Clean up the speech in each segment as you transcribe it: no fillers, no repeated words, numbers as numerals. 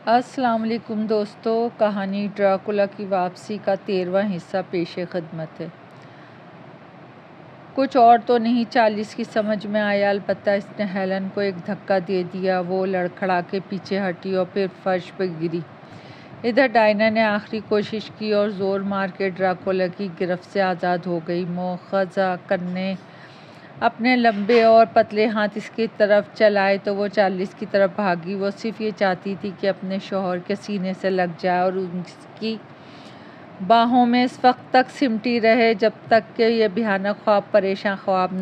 السلام علیکم دوستو، کہانی ڈراکولا کی واپسی کا 13واں حصہ پیش خدمت ہے۔ کچھ اور تو نہیں 40 کی سمجھ میں آیا، البتہ اس نے ہیلن کو ایک دھکا دے دیا۔ وہ لڑکھڑا کے پیچھے ہٹی اور پھر فرش پہ گری۔ ادھر ڈائنا نے آخری کوشش کی اور زور مار کے ڈراکولا کی گرفت سے آزاد ہو گئی۔ مواخذہ کرنے اپنے لمبے اور پتلے ہاتھ اس کی طرف چلائے تو وہ 40 کی طرف بھاگی۔ وہ صرف یہ چاہتی تھی کہ اپنے شوہر کے سینے سے لگ جائے اور اس کی باہوں میں اس وقت تک سمٹی رہے جب تک کہ یہ بھیانک خواب پریشاں خواب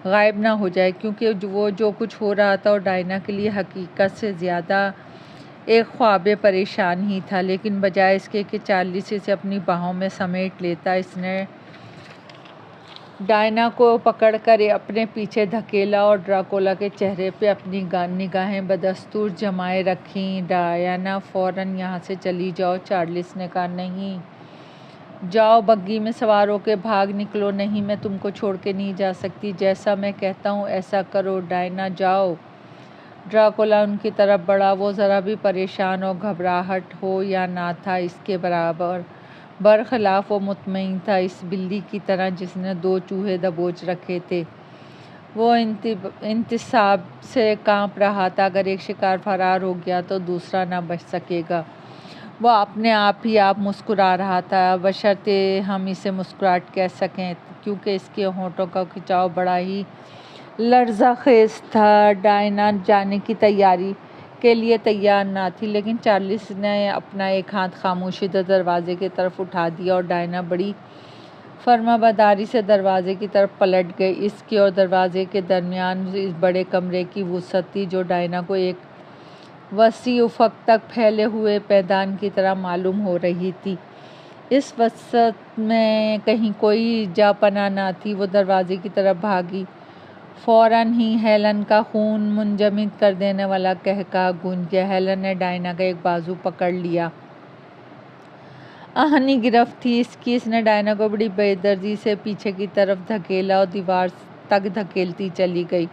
غائب نہ ہو جائے، کیونکہ وہ جو کچھ ہو رہا تھا اور ڈائنا کے لیے حقیقت سے زیادہ ایک خواب پریشان ہی تھا۔ لیکن بجائے اس کے کہ 40 اسے اپنی باہوں میں سمیٹ لیتا، اس نے ڈائنا کو پکڑ کر اپنے پیچھے دھکیلا اور ڈراکولا کے چہرے پہ اپنی نگاہیں بدستور جمائے رکھیں۔ ڈائنا فوراً یہاں سے چلی جاؤ، 40 نے کہا۔ نہیں جاؤ، بگی میں سوار ہو کے بھاگ نکلو۔ نہیں، میں تم کو چھوڑ کے نہیں جا سکتی، جیسا میں کہتا ہوں ایسا کرو۔ ڈائنا جاؤ۔ ڈراکولا ان کی طرف بڑھا۔ وہ ذرا بھی پریشان اور گھبراہٹ ہو یا نہ تھا اس کے برخلاف وہ مطمئن تھا، اس بلی کی طرح جس نے 2 چوہے دبوچ رکھے تھے۔ وہ انتصاب سے کانپ رہا تھا، اگر ایک شکار فرار ہو گیا تو دوسرا نہ بچ سکے گا۔ وہ اپنے آپ ہی مسکرا رہا تھا، بشرطے ہم اسے مسکراہٹ کہہ سکیں، کیونکہ اس کے ہونٹوں کا کھچاؤ بڑا ہی لرزہ خیز تھا۔ ڈائنا جانے کی تیاری کے لیے تیار نہ تھی، لیکن 40 نے اپنا ایک ہاتھ خاموشی سے دروازے کی طرف اٹھا دیا اور ڈائنا بڑی فرمانبرداری سے دروازے کی طرف پلٹ گئی۔ اس کے اور دروازے کے درمیان اس بڑے کمرے کی وسعت تھی جو ڈائنا کو ایک وسیع افق تک پھیلے ہوئے میدان کی طرح معلوم ہو رہی تھی۔ اس وسعت میں کہیں کوئی جا پناہ نہ تھی۔ وہ دروازے کی طرف بھاگی۔ فوراً ہی ہیلن کا خون منجمد کر دینے والا قہقہا گونج گیا۔ ہیلن نے ڈائنا کا ایک بازو پکڑ لیا۔ آہنی گرفت تھی اس کی۔ اس نے ڈائنا کو بڑی بے دردی سے پیچھے کی طرف دھکیلا اور دیوار تک دھکیلتی چلی گئی۔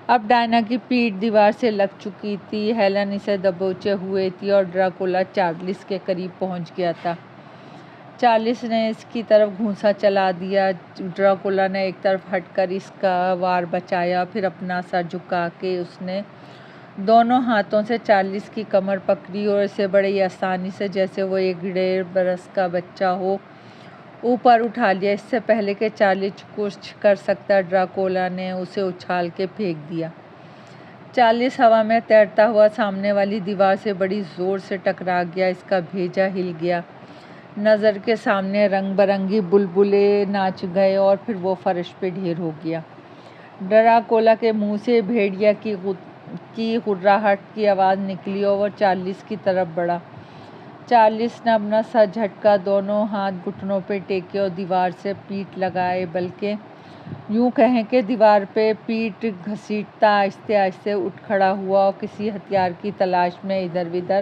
اب ڈائنا کی پیٹھ دیوار سے لگ چکی تھی۔ ہیلن اسے دبوچے ہوئے تھی اور ڈراکولا 40 کے قریب پہنچ گیا تھا۔ 40 نے اس کی طرف گھونسا چلا دیا۔ ڈراکولا نے ایک طرف ہٹ کر اس کا وار بچایا، پھر اپنا سر جھکا کے اس نے دونوں ہاتھوں سے 40 کی کمر پکڑی اور اسے بڑی آسانی سے، جیسے وہ ایک 1.5 برس کا بچہ ہو، اوپر اٹھا لیا۔ اس سے پہلے کہ 40 کچھ کر سکتا، ڈراکولا نے اسے اچھال کے پھینک دیا۔ 40 ہوا میں تیرتا ہوا سامنے والی دیوار سے بڑی زور سے ٹکرا گیا۔ اس کا بھیجا ہل گیا۔ نظر کے سامنے رنگ برنگی بلبلے ناچ گئے اور پھر وہ فرش پہ ڈھیر ہو گیا۔ ڈراکولا کے منہ سے بھیڑیا کی غراہٹ کی آواز نکلی اور وہ 40 کی طرف بڑھا۔ 40 نے اپنا سر جھٹکا، دونوں ہاتھ گھٹنوں پہ ٹیکے اور دیوار سے پیٹھ لگائے، بلکہ یوں کہیں کہ دیوار پہ پیٹھ گھسیٹتا آہستہ آہستہ اٹھ کھڑا ہوا اور کسی ہتھیار کی تلاش میں ادھر ادھر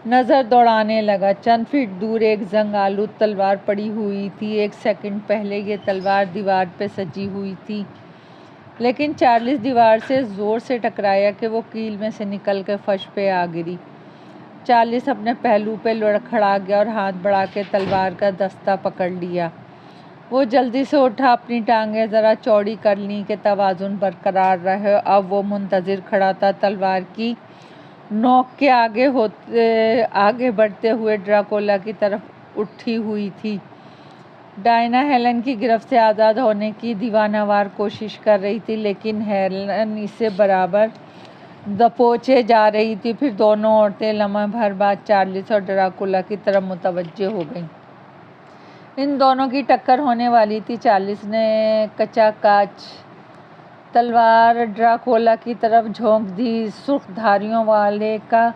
نظر دوڑانے لگا۔ چند فٹ دور ایک زنگ آلود تلوار پڑی ہوئی تھی۔ ایک سیکنڈ پہلے یہ تلوار دیوار پہ سجی ہوئی تھی، لیکن 40 دیوار سے زور سے ٹکرایا کہ وہ کیل میں سے نکل کے فرش پہ آ گری۔ 40 اپنے پہلو پہ لڑکھڑا گیا اور ہاتھ بڑھا کے تلوار کا دستہ پکڑ لیا۔ وہ جلدی سے اٹھا، اپنی ٹانگیں ذرا چوڑی کر لیں کہ توازن برقرار رہے۔ اب وہ منتظر کھڑا تھا، تلوار کی نوک کے آگے بڑھتے ہوئے ڈراکولا کی طرف اٹھی ہوئی تھی۔ ڈائنا ہیلن کی گرفت سے آزاد ہونے کی دیوانہ وار کوشش کر رہی تھی، لیکن ہیلن اسے برابر دبوچے جا رہی تھی۔ پھر دونوں عورتیں لمحہ بھر بعد 40 اور ڈراکولا کی طرف متوجہ ہو گئیں۔ ان دونوں کی ٹکر ہونے والی تھی۔ 40 نے کچا کاچ تلوار ڈراکولا کی طرف جھونک دی۔ سرخ دھاریوں والے کا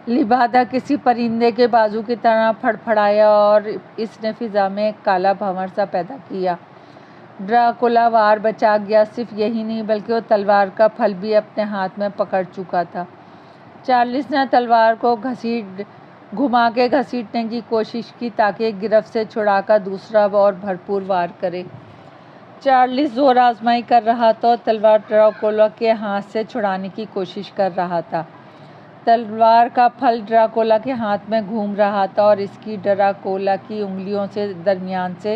لبادہ کسی پرندے کے بازو کی طرح پھڑپھڑایا اور اس نے فضا میں ایک کالا بھنور سا پیدا کیا۔ ڈراکولا وار بچا گیا۔ صرف یہی نہیں بلکہ وہ تلوار کا پھل بھی اپنے ہاتھ میں پکڑ چکا تھا۔ 40 نے تلوار کو گھما کے گھسیٹنے کی کوشش کی تاکہ گرفت سے چھڑا کر دوسرا اور بھرپور وار کرے۔ 40 زور آزمائی کر رہا تھا اور تلوار ڈراکولا کے ہاتھ سے چھڑانے کی کوشش کر رہا تھا۔ تلوار کا پھل ڈراکولا کے ہاتھ میں گھوم رہا تھا اور اس کی ڈراکولا کی انگلیوں سے درمیان سے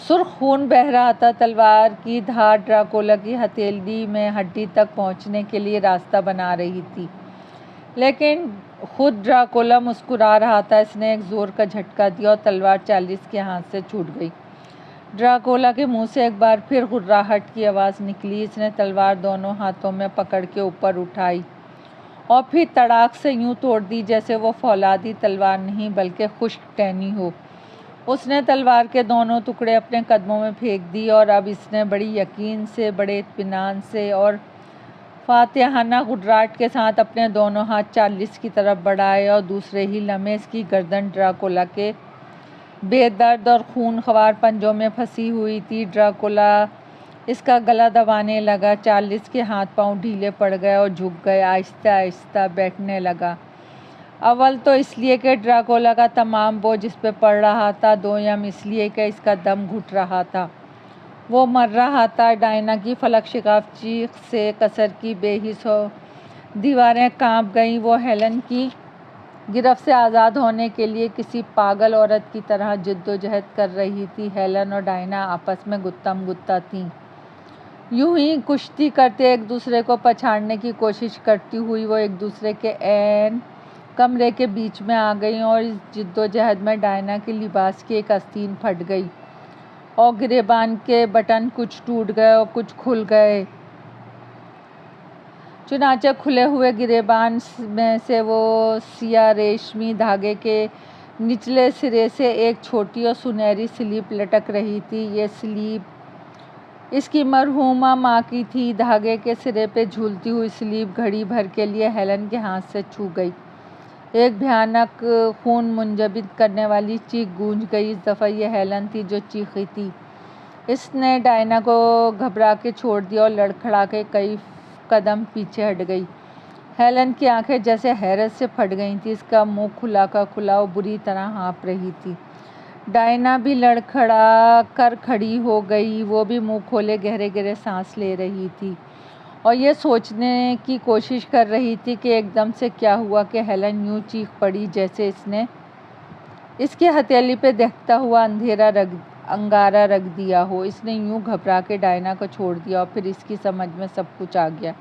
سرخ خون بہہ رہا تھا۔ تلوار کی دھار ڈراکولا کی ہتھیلی میں ہڈی تک پہنچنے کے لیے راستہ بنا رہی تھی، لیکن خود ڈراکولا مسکرا رہا تھا۔ اس نے ایک زور کا جھٹکا دیا اور تلوار چارلس کے ہاتھ سے چھوٹ گئی۔ ڈراکولا کے منہ سے ایک بار پھر غراہٹ کی آواز نکلی۔ اس نے تلوار دونوں ہاتھوں میں پکڑ کے اوپر اٹھائی اور پھر تڑاک سے یوں توڑ دی جیسے وہ فولادی تلوار نہیں بلکہ خشک ٹہنی ہو۔ اس نے تلوار کے دونوں ٹکڑے اپنے قدموں میں پھینک دی اور اب اس نے بڑی یقین سے، بڑے اطمینان سے اور فاتحانہ غراہٹ کے ساتھ اپنے دونوں ہاتھ چارلس کی طرف بڑھائے اور دوسرے ہی لمحے اس کی گردن ڈراکولا کے بے درد اور خون خوار پنجوں میں پھنسی ہوئی تھی۔ ڈراکولا اس کا گلا دبانے لگا۔ چارلس کے ہاتھ پاؤں ڈھیلے پڑ گئے اور جھک گئے، آہستہ آہستہ بیٹھنے لگا۔ اول تو اس لیے کہ ڈراکولا کا تمام بوجھ اس پہ پڑ رہا تھا، دوم اس لیے کہ اس کا دم گھٹ رہا تھا، وہ مر رہا تھا۔ ڈائنا کی فلک شگاف چیخ سے کسر کی بے حس ہو دیواریں کانپ گئیں۔ وہ ہیلن کی گرفت سے آزاد ہونے کے لیے کسی پاگل عورت کی طرح جد و جہد کر رہی تھی۔ ہیلن اور ڈائنا آپس میں گتم گتہ تھیں، یوں ہی کشتی کرتے ایک دوسرے کو پچھاڑنے کی کوشش کرتی ہوئی وہ ایک دوسرے کے عین کمرے کے بیچ میں آ گئیں، اور اس جد و جہد میں ڈائنا کے لباس کی ایک آستین پھٹ گئی اور گریبان کے بٹن کچھ ٹوٹ گئے اور کچھ کھل گئے۔ چنانچہ کھلے ہوئے گریبان میں سے وہ سیاہ ریشمی دھاگے کے نچلے سرے سے ایک چھوٹی اور سنہری سلیب لٹک رہی تھی۔ یہ سلیب اس کی مرحومہ ماں کی تھی۔ دھاگے کے سرے پہ جھولتی ہوئی سلیب گھڑی بھر کے لیے ہیلن کے ہاتھ سے چھو گئی۔ ایک بھیانک خون منجمد کرنے والی چیخ گونج گئی۔ اس دفعہ یہ ہیلن تھی جو چیخی تھی۔ اس نے ڈائنا کو گھبرا کے چھوڑ دیا اور لڑکھڑا کے کئی قدم پیچھے ہٹ گئی۔ ہیلن کی آنکھیں جیسے حیرت سے پھٹ گئی تھیں، اس کا منہ کھلا کا کھلا وہ بری طرح ہانپ رہی تھی۔ ڈائنا بھی لڑکھڑا کر کھڑی ہو گئی، وہ بھی منہ کھولے گہرے گہرے سانس لے رہی تھی اور یہ سوچنے کی کوشش کر رہی تھی کہ ایک دم سے کیا ہوا کہ ہیلن یوں چیخ پڑی جیسے اس نے اس کی ہتھیلی پہ دہکتا ہوا انگارہ رکھ دیا ہو۔ اس نے یوں گھبرا کے ڈائنا کو چھوڑ دیا اور پھر اس کی سمجھ میں سب کچھ آ گیا۔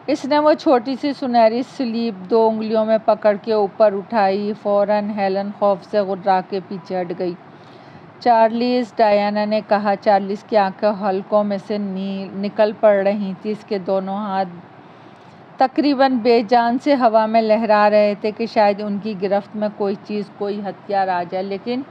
اس نے وہ چھوٹی سی سنہری سلیب دو انگلیوں میں پکڑ کے اوپر اٹھائی۔ فوراً ہیلن خوف سے غرا کے پیچھے ہٹ گئی۔ چارلس، ڈائنا نے کہا۔ چارلس کی آنکھیں حلقوں میں سے نکل پڑ رہی تھیں، اس کے دونوں ہاتھ تقریباً بے جان سے ہوا میں لہرا رہے تھے کہ شاید ان کی گرفت میں کوئی چیز، کوئی ہتھیار آ جائے، لیکن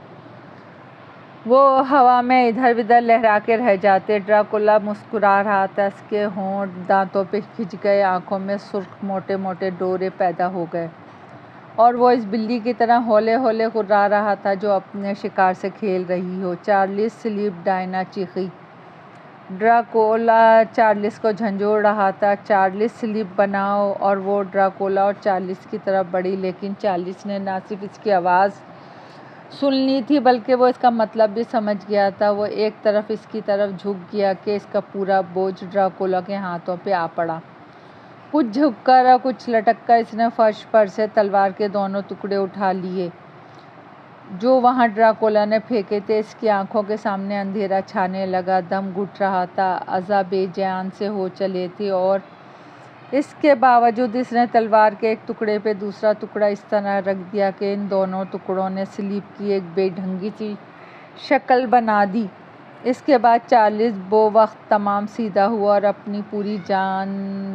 وہ ہوا میں ادھر ادھر لہرا کے رہ جاتے۔ ڈراکولا مسکرا رہا تھا، اس کے ہونٹ دانتوں پہ کھنچ گئے، آنکھوں میں سرخ موٹے موٹے ڈورے پیدا ہو گئے اور وہ اس بلی کی طرح ہولے ہولے غرا رہا تھا جو اپنے شکار سے کھیل رہی ہو۔ چارلس سلیب، ڈائنا چیخی۔ ڈراکولا چارلس کو جھنجھوڑ رہا تھا۔ چارلس سلیب بناؤ، اور وہ ڈراکولا اور چارلس کی طرف بڑھی، لیکن چارلس نے نہ صرف اس کی آواز سن لی تھی بلکہ وہ اس کا مطلب بھی سمجھ گیا تھا۔ وہ ایک طرف اس کی طرف جھک گیا کہ اس کا پورا بوجھ ڈراکولا کے ہاتھوں پہ آ پڑا۔ کچھ جھک کر اور کچھ لٹک کر اس نے فرش پر سے تلوار کے دونوں ٹکڑے اٹھا لیے جو وہاں ڈراکولا نے پھینکے تھے۔ اس کی آنکھوں کے سامنے اندھیرا چھانے لگا، دم گھٹ رہا تھا، اعضاء بے جان سے ہو چلے تھے، اور اس کے باوجود اس نے تلوار کے ایک ٹکڑے پہ دوسرا ٹکڑا اس طرح رکھ دیا کہ ان دونوں ٹکڑوں نے سلیب کی ایک بے ڈھنگی سی شکل بنا دی۔ اس کے بعد چارلس بو وقت تمام سیدھا ہوا اور اپنی پوری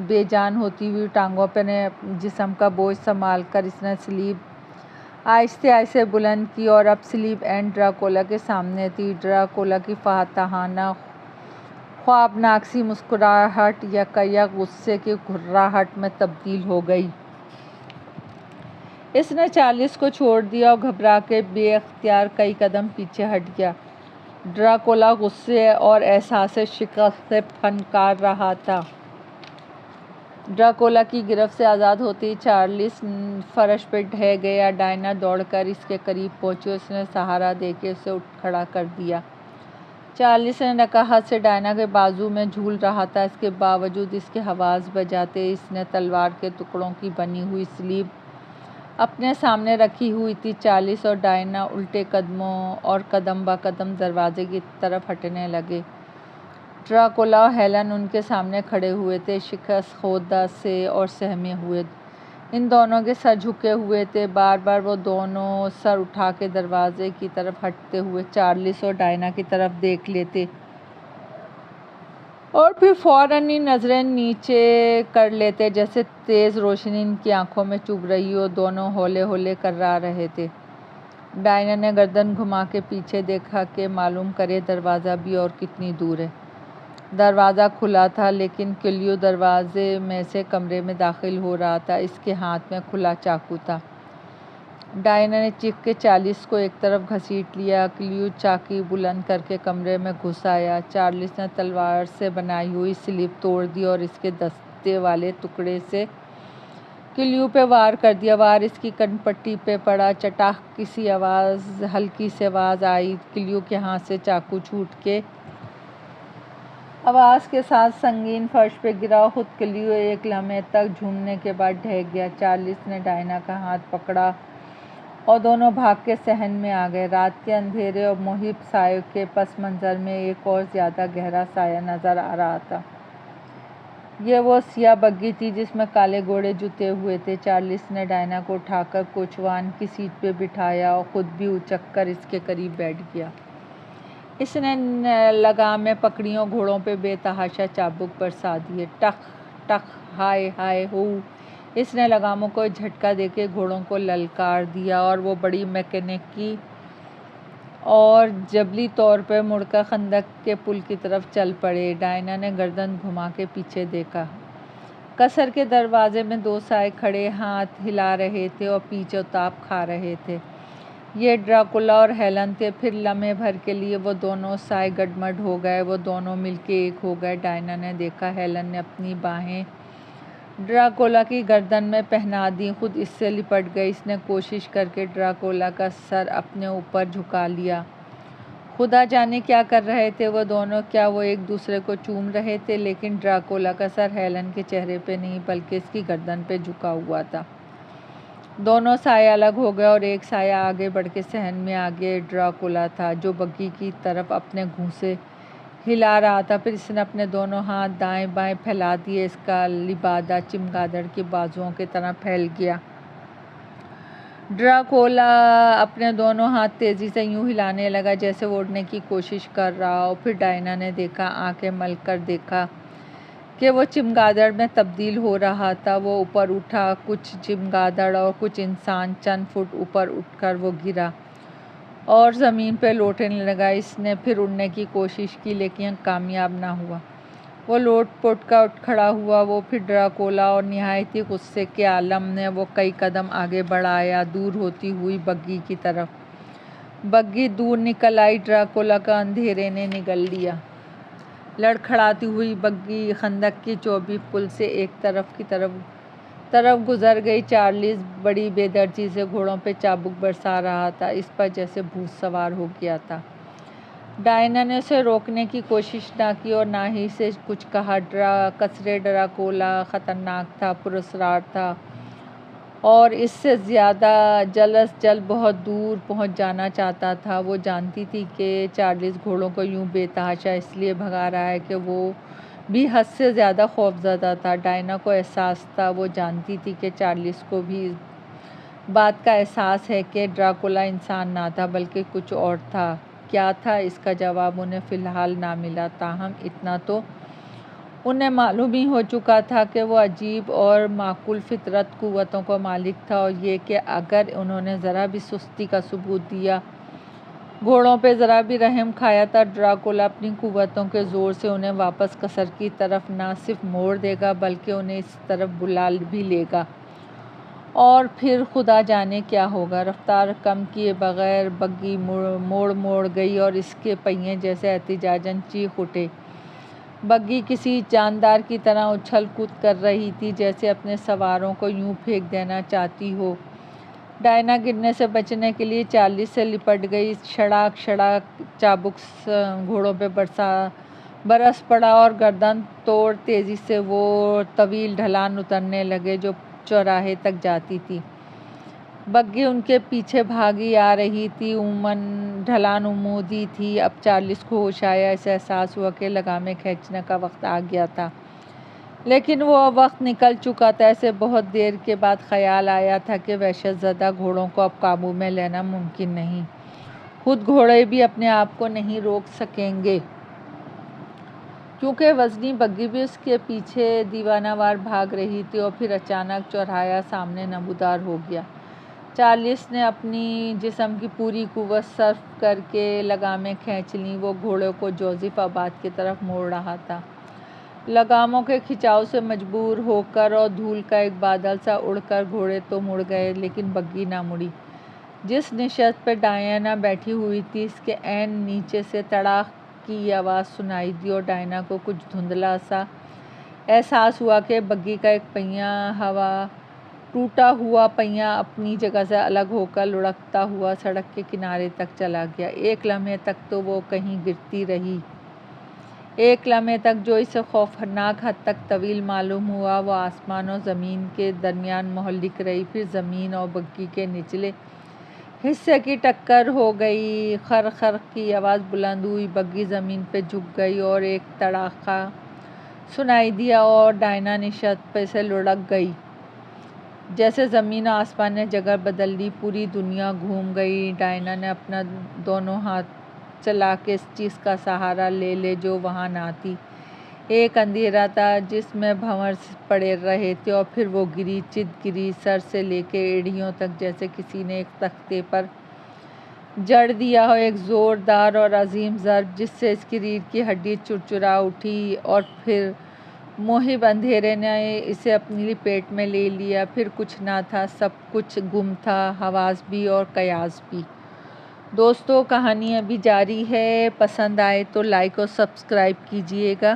بے جان ہوتی ہوئی ٹانگوں پہ اپنے جسم کا بوجھ سنبھال کر اس نے سلیب آہستہ آہستہ بلند کی، اور اب سلیب اینڈ ڈراکولا کے سامنے تھی۔ ڈراکولا کی فاتحانہ خوابناک سی مسکراہٹ یکایک غصے کی گھراہٹ میں تبدیل ہو گئی۔ اس نے چارلس کو چھوڑ دیا اور گھبرا کے بے اختیار کئی قدم پیچھے ہٹ گیا۔ ڈراکولا غصے اور احساس شکست سے پھنکار رہا تھا۔ ڈراکولا کی گرفت سے آزاد ہوتے ہی چارلس فرش پہ ڈھہ گیا۔ ڈائنا دوڑ کر اس کے قریب پہنچی اور اس نے سہارا دے کے اسے اٹھ کھڑا کر دیا۔ چارلس نے نکاحت سے ڈائنا کے بازو میں جھول رہا تھا، اس کے باوجود اس کے حواس بجاتے اس نے تلوار کے ٹکڑوں کی بنی ہوئی سلیب اپنے سامنے رکھی ہوئی تھی۔ چارلس اور ڈائنا الٹے قدموں اور قدم با قدم دروازے کی طرف ہٹنے لگے۔ ڈراکولا اور ہیلن ان کے سامنے کھڑے ہوئے تھے، شکست خوردہ سے اور سہمے ہوئے۔ ان دونوں کے سر جھکے ہوئے تھے۔ بار بار وہ دونوں سر اٹھا کے دروازے کی طرف ہٹتے ہوئے چارلس اور ڈائنا کی طرف دیکھ لیتے اور پھر فوراً ہی نظریں نیچے کر لیتے جیسے تیز روشنی ان کی آنکھوں میں چبھ رہی ہو۔ دونوں ہولے ہولے کرا رہے تھے۔ ڈائنا نے گردن گھما کے پیچھے دیکھا کہ معلوم کرے دروازہ بھی اور کتنی دور ہے۔ دروازہ کھلا تھا لیکن کلیو دروازے میں سے کمرے میں داخل ہو رہا تھا۔ اس کے ہاتھ میں کھلا چاقو تھا۔ ڈائنا نے چیخ کے چارلس کو ایک طرف گھسیٹ لیا۔ کلیو چاقی بلند کر کے کمرے میں گھس آیا۔ چارلس نے تلوار سے بنائی ہوئی سلیب توڑ دی اور اس کے دستے والے ٹکڑے سے کلیو پہ وار کر دیا۔ وار اس کی کن پٹی پہ پڑا۔ چٹاخ کسی ہلکی سی آواز آئی۔ کلیو کے ہاتھ سے چاقو چھوٹ کے آواز کے ساتھ سنگین فرش پہ گرا۔ خود کلیو ایک لمحے تک جھومنے کے بعد ڈھک گیا۔ چارلس نے ڈائنا کا ہاتھ پکڑا اور دونوں بھاگ کے صحن میں آ گئے۔ رات کے اندھیرے اور محیط سایوں کے پس منظر میں ایک اور زیادہ گہرا سایہ نظر آ رہا تھا۔ یہ وہ سیاہ بگی تھی جس میں کالے گھوڑے جتے ہوئے تھے۔ چارلس نے ڈائنا کو اٹھا کر کوچوان کی سیٹ پہ بٹھایا اور خود بھی اچک کر اس کے قریب بیٹھ گیا۔ اس نے لگام میں پکڑی اور گھوڑوں پہ بے تحاشا چابک برسا دیے۔ ٹخ ٹخ، ہائے ہائے ہو! اس نے لگاموں کو جھٹکا دے کے گھوڑوں کو للکار دیا اور وہ بڑی میکینیکی اور جبلی طور پہ مڑ کر خندق کے پل کی طرف چل پڑے۔ ڈائنا نے گردن گھما کے پیچھے دیکھا۔ قصر کے دروازے میں دو سائے کھڑے ہاتھ ہلا رہے تھے اور پیچ و تاب کھا رہے تھے۔ یہ ڈراکولا اور ہیلن تھے۔ پھر لمحے بھر کے لیے وہ دونوں سائے گڈمڈ ہو گئے۔ وہ دونوں مل کے ایک ہو گئے۔ ڈائنا نے دیکھا ہیلن نے اپنی باہیں ڈراکولا کی گردن میں پہنا دی، خود اس سے لپٹ گئی۔ اس نے کوشش کر کے ڈراکولا کا سر اپنے اوپر جھکا لیا۔ خدا جانے کیا کر رہے تھے وہ دونوں، کیا وہ ایک دوسرے کو چوم رہے تھے؟ لیکن ڈراکولا کا سر ہیلن کے چہرے پہ نہیں بلکہ اس کی گردن پہ جھکا ہوا تھا۔ دونوں سائے الگ ہو گئے اور ایک سایہ آگے بڑھ کے صحن میں آ گیا۔ ڈراکولا تھا جو بگی کی طرف اپنے گھونسے ہلا رہا تھا۔ پھر اس نے اپنے دونوں ہاتھ دائیں بائیں پھیلا دیے۔ اس کا لبادہ چمگادڑ کے بازوؤں کی طرح پھیل گیا۔ ڈراکولا اپنے دونوں ہاتھ تیزی سے یوں ہلانے لگا جیسے وہ اڑنے کی کوشش کر رہا ہو۔ پھر ڈائنا نے دیکھا، آنکھیں مل کر دیکھا کہ وہ چمگادڑ میں تبدیل ہو رہا تھا۔ وہ اوپر اٹھا، کچھ چمگادڑ اور کچھ انسان۔ چند فٹ اوپر اٹھ کر وہ گرا اور زمین پہ لوٹنے لگا۔ اس نے پھر اڑنے کی کوشش کی لیکن کامیاب نہ ہوا۔ وہ لوٹ پوٹ کر اٹھ کھڑا ہوا۔ وہ پھر ڈراکولا اور نہایت ہی غصے کے عالم میں وہ کئی قدم آگے بڑھ آیا، دور ہوتی ہوئی بگی کی طرف۔ بگی دور نکل آئی۔ ڈراکولا کا اندھیرے نے نگل لیا۔ لڑکھڑاتی ہوئی بگی خندق کی چوبی پل سے ایک طرف کی طرف گزر گئی۔ چارلس بڑی بے دردی سے گھوڑوں پہ چابک برسا رہا تھا، اس پر جیسے بھوت سوار ہو گیا تھا۔ ڈائنا نے اسے روکنے کی کوشش نہ کی اور نہ ہی سے کچھ کہا۔ قصر ڈراکولا خطرناک تھا، پراسرار تھا اور اس سے زیادہ جلد از جلد بہت دور پہنچ جانا چاہتا تھا۔ وہ جانتی تھی کہ چارلس گھوڑوں کو یوں بے تحاشا اس لیے بھگا رہا ہے کہ وہ بھی حد سے زیادہ خوفزدہ تھا۔ ڈائنا کو احساس تھا، وہ جانتی تھی کہ چارلس کو بھی اس بات کا احساس ہے کہ ڈراکولا انسان نہ تھا بلکہ کچھ اور تھا۔ کیا تھا؟ اس کا جواب انہیں فی الحال نہ ملا، تاہم اتنا تو انہیں معلوم ہی ہو چکا تھا کہ وہ عجیب اور معقول فطرت قوتوں کا مالک تھا، اور یہ کہ اگر انہوں نے ذرا بھی سستی کا ثبوت دیا، گھوڑوں پہ ذرا بھی رحم کھایا تو ڈراکولا اپنی قوتوں کے زور سے انہیں واپس قصر کی طرف نہ صرف موڑ دے گا بلکہ انہیں اس طرف بلا بھی لے گا، اور پھر خدا جانے کیا ہوگا۔ رفتار کم کیے بغیر بگی موڑ گئی اور اس کے پہیے جیسے احتجاجاً چیخ اٹھے۔ بگی کسی جاندار کی طرح اچھل کود کر رہی تھی، جیسے اپنے سواروں کو یوں پھینک دینا چاہتی ہو ڈائنا گرنے سے بچنے کے لیے چارلی سے لپٹ گئی۔ شڑاک شڑاک چابک گھوڑوں پہ برس پڑا اور گردن توڑ تیزی سے وہ طویل ڈھلان اترنے لگے جو چوراہے تک جاتی تھی۔ بگی ان کے پیچھے بھاگی آ رہی تھی۔ ڈھلان عمودی تھی۔ اب چارلس کو ہوش آیا۔ اسے احساس ہوا کہ لگامیں کھینچنے کا وقت آ گیا تھا، لیکن وہ وقت نکل چکا تھا۔ اسے بہت دیر کے بعد خیال آیا تھا کہ وحشت زدہ گھوڑوں کو اب قابو میں لینا ممکن نہیں۔ خود گھوڑے بھی اپنے آپ کو نہیں روک سکیں گے، کیونکہ وزنی بگی بھی اس کے پیچھے دیوانہ وار بھاگ رہی تھی۔ اور پھر اچانک چوراہا سامنے نمودار ہو گیا۔ چارلس نے اپنی جسم کی پوری قوت صرف کر کے لگامیں کھینچ لیں۔ وہ گھوڑے کو جوزف آباد کی طرف موڑ رہا تھا۔ لگاموں کے کھچاؤ سے مجبور ہو کر اور دھول کا ایک بادل سا اڑ کر گھوڑے تو مڑ گئے، لیکن بگی نہ مڑی۔ جس نشست پہ ڈائنا بیٹھی ہوئی تھی، اس کے عین نیچے سے تڑاک کی آواز سنائی دی اور ڈائنا کو کچھ دھندلا سا احساس ہوا کہ بگی کا ایک پہیہ ٹوٹا ہوا پہیہ اپنی جگہ سے الگ ہو کر لڑھکتا ہوا سڑک کے کنارے تک چلا گیا۔ ایک لمحے تک تو وہ کہیں گرتی رہی۔ ایک لمحے تک جو اسے خوفناک حد تک طویل معلوم ہوا، وہ آسمان اور زمین کے درمیان مہلک رہی۔ پھر زمین اور بگی کے نچلے حصے کی ٹکر ہو گئی۔ خر خر کی آواز بلند ہوئی، بگی زمین پہ جھک گئی اور ایک تڑاکا سنائی دیا اور ڈائنا نشست پہ سے لڑھک گئی۔ جیسے زمین و آسمان نے جگہ بدل لی، پوری دنیا گھوم گئی۔ ڈائنا نے اپنا دونوں ہاتھ چلا کے اس چیز کا سہارا لے جو وہاں نہ تھی۔ ایک اندھیرا تھا جس میں بھنور پڑے رہے تھے، اور پھر وہ گری، چت گری، سر سے لے کے ایڑیوں تک، جیسے کسی نے ایک تختے پر جڑ دیا ہو ایک زوردار اور عظیم ضرب، جس سے اس کی ریڑھ کی ہڈی چرچرا اٹھی۔ اور پھر مہب اندھیرے نے اسے اپنی لپیٹ میں لے لیا۔ پھر کچھ نہ تھا، سب کچھ گم تھا، حواس بھی اور قیاس بھی۔ دوستو، کہانی ابھی جاری ہے۔ پسند آئے تو لائک اور سبسکرائب کیجیے گا۔